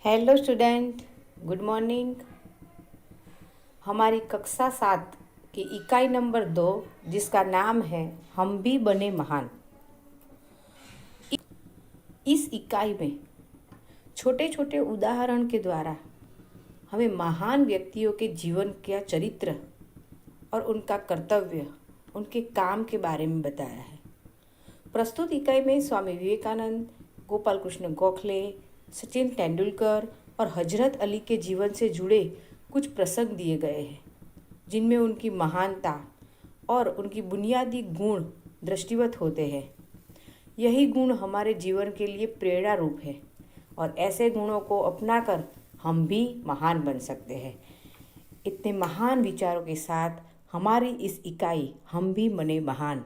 Hello student, good morning. हमारी कक्षा 7 की इकाई नंबर 2 जिसका नाम है हम भी बने महान। इस इकाई में छोटे छोटे उदाहरण के द्वारा हमें महान व्यक्तियों के जीवन का चरित्र और उनका कर्तव्य, उनके काम के बारे में बताया है। प्रस्तुत इकाई में स्वामी विवेकानंद, गोपाल कृष्ण गोखले, सचिन तेंदुलकर और हजरत अली के जीवन से जुड़े कुछ प्रसंग दिए गए हैं, जिनमें उनकी महानता और उनकी बुनियादी गुण दृष्टिगत होते हैं। यही गुण हमारे जीवन के लिए प्रेरणा रूप है और ऐसे गुणों को अपनाकर हम भी महान बन सकते हैं। इतने महान विचारों के साथ हमारी इस इकाई हम भी बने महान,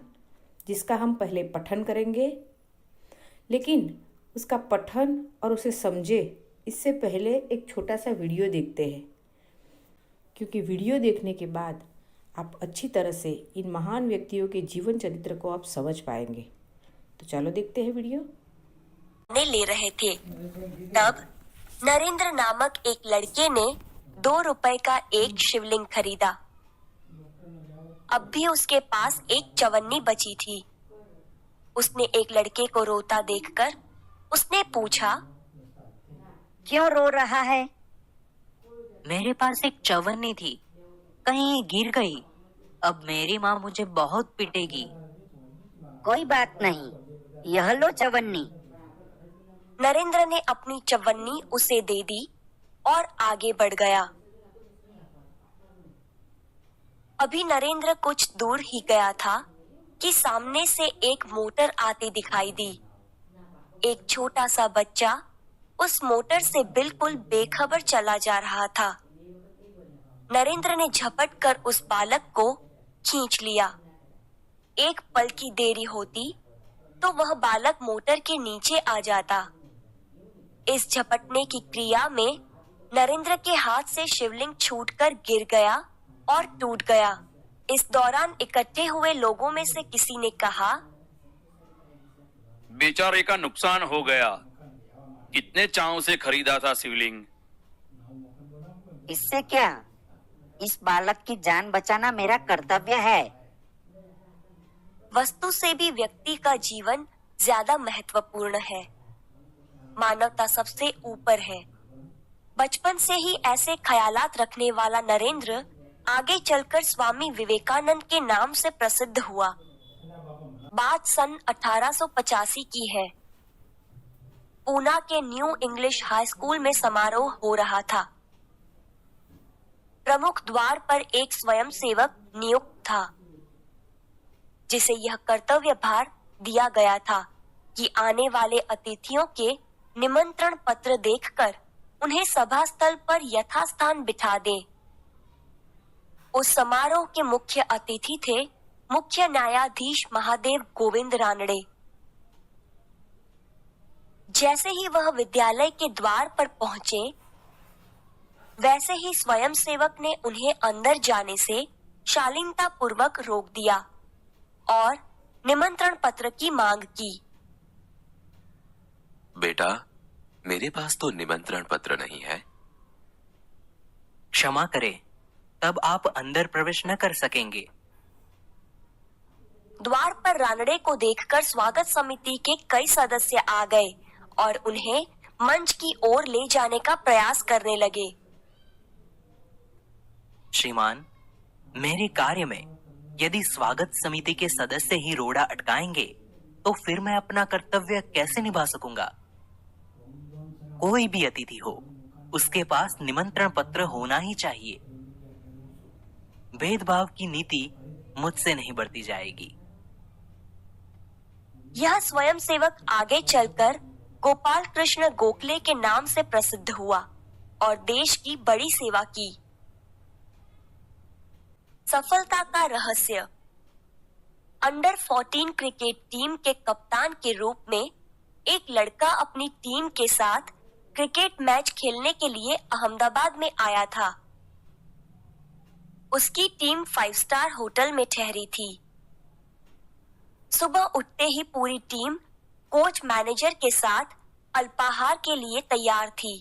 जिसका हम पहले पठन करेंगे, लेकिन उसका पठन और उसे समझे इससे पहले एक छोटा सा वीडियो देखते हैं, क्योंकि वीडियो देखने के बाद आप अच्छी तरह से इन महान व्यक्तियों के जीवन चरित्र को आप समझ पाएंगे। तो चलो देखते हैं वीडियो। ले रहे थे तब नरेंद्र नामक एक लड़के ने 2 रुपए का एक शिवलिंग खरीदा। अब भी उसके पास एक चवन्नी बची थी। उसने एक लड़के को रोता देखकर उसने पूछा, क्यों रो रहा है? मेरे पास एक चवन्नी थी, कहीं गिर गई। अब मेरी माँ मुझे बहुत पीटेगी। कोई बात नहीं, यह लो चवन्नी। नरेंद्र ने अपनी चवन्नी उसे दे दी और आगे बढ़ गया। अभी नरेंद्र कुछ दूर ही गया था कि सामने से एक मोटर आती दिखाई दी। एक छोटा सा बच्चा उस मोटर से बिल्कुल बेखबर चला जा रहा था। नरेंद्र ने झपट कर उस बालक को खींच लिया। एक पल की देरी होती तो वह बालक मोटर के नीचे आ जाता। इस झपटने की क्रिया में नरेंद्र के हाथ से शिवलिंग छूटकर गिर गया और टूट गया। इस दौरान इकट्ठे हुए लोगों में से किसी ने कहा, बेचारे का नुकसान हो गया, कितने चाव से खरीदा था शिवलिंग। इससे क्या, इस बालक की जान बचाना मेरा कर्तव्य है। वस्तु से भी व्यक्ति का जीवन ज्यादा महत्वपूर्ण है। मानवता सबसे ऊपर है। बचपन से ही ऐसे ख्यालात रखने वाला नरेंद्र आगे चलकर स्वामी विवेकानंद के नाम से प्रसिद्ध हुआ। बात सन 1885 की है। पूना के न्यू इंग्लिश हाई स्कूल में समारोह हो रहा था। प्रमुख द्वार पर एक स्वयंसेवक नियुक्त था, जिसे यह कर्तव्य भार दिया गया था कि आने वाले अतिथियों के निमंत्रण पत्र देखकर उन्हें सभा स्थल पर यथास्थान बिठा दे। उस समारोह के मुख्य अतिथि थे मुख्य न्यायाधीश महादेव गोविंद रानड़े। जैसे ही वह विद्यालय के द्वार पर पहुंचे, वैसे ही स्वयंसेवक ने उन्हें अंदर जाने से शालीनता पूर्वक रोक दिया और निमंत्रण पत्र की मांग की। बेटा, मेरे पास तो निमंत्रण पत्र नहीं है। क्षमा करें, तब आप अंदर प्रवेश न कर सकेंगे। द्वार पर रानड़े को देखकर स्वागत समिति के कई सदस्य आ गए और उन्हें मंच की ओर ले जाने का प्रयास करने लगे। श्रीमान, मेरे कार्य में यदि स्वागत समिति के सदस्य ही रोड़ा अटकाएंगे तो फिर मैं अपना कर्तव्य कैसे निभा सकूंगा? कोई भी अतिथि हो, उसके पास निमंत्रण पत्र होना ही चाहिए। भेदभाव की नीति मुझसे नहीं बढ़ती जाएगी। यह स्वयंसेवक आगे चलकर गोपाल कृष्ण गोखले के नाम से प्रसिद्ध हुआ और देश की बड़ी सेवा की। सफलता का रहस्य। अंडर 14 क्रिकेट टीम के कप्तान के रूप में एक लड़का अपनी टीम के साथ क्रिकेट मैच खेलने के लिए अहमदाबाद में आया था। उसकी टीम 5 स्टार होटल में ठहरी थी। सुबह उठते ही पूरी टीम कोच मैनेजर के साथ अल्पाहार के लिए तैयार थी।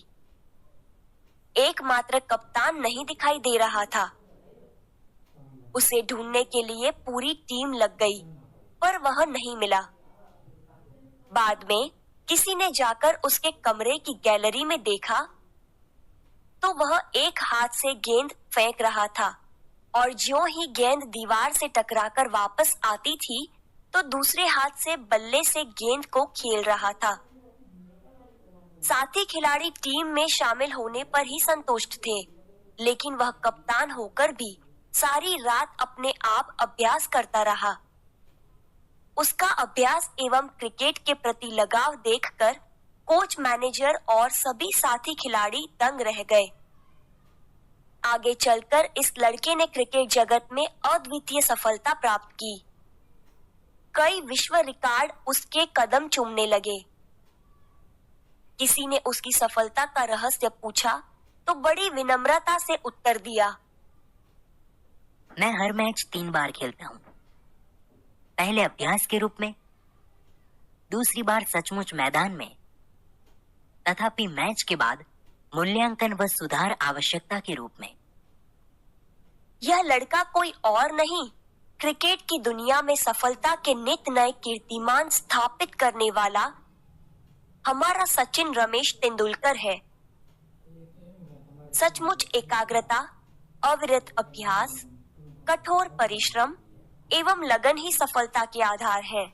एकमात्र कप्तान नहीं दिखाई दे रहा था। उसे ढूंढने के लिए पूरी टीम लग गई, पर वह नहीं मिला। बाद में किसी ने जाकर उसके कमरे की गैलरी में देखा तो वह एक हाथ से गेंद फेंक रहा था और ज्यों ही गेंद दीवार से टकराकर वापस आती थी तो दूसरे हाथ से बल्ले से गेंद को खेल रहा था। साथी खिलाड़ी टीम में शामिल होने पर ही संतुष्ट थे, लेकिन वह कप्तान होकर भी सारी रात अपने आप अभ्यास करता रहा। उसका अभ्यास एवं क्रिकेट के प्रति लगाव देखकर कोच, मैनेजर और सभी साथी खिलाड़ी दंग रह गए। आगे चलकर इस लड़के ने क्रिकेट जगत में अद्वितीय सफलता प्राप्त की। कई विश्व रिकॉर्ड उसके कदम चूमने लगे। किसी ने उसकी सफलता का रहस्य पूछा तो बड़ी विनम्रता से उत्तर दिया, मैं हर मैच 3 बार खेलता हूँ। पहले अभ्यास के रूप में, दूसरी बार सचमुच मैदान में, तथापि मैच के बाद मूल्यांकन व सुधार आवश्यकता के रूप में। यह लड़का कोई और नहीं, क्रिकेट की दुनिया में सफलता के नित नए कीर्तिमान स्थापित करने वाला हमारा सचिन रमेश तेंदुलकर है। सचमुच एकाग्रता, अविरत अभ्यास, कठोर परिश्रम एवं लगन ही सफलता के आधार है।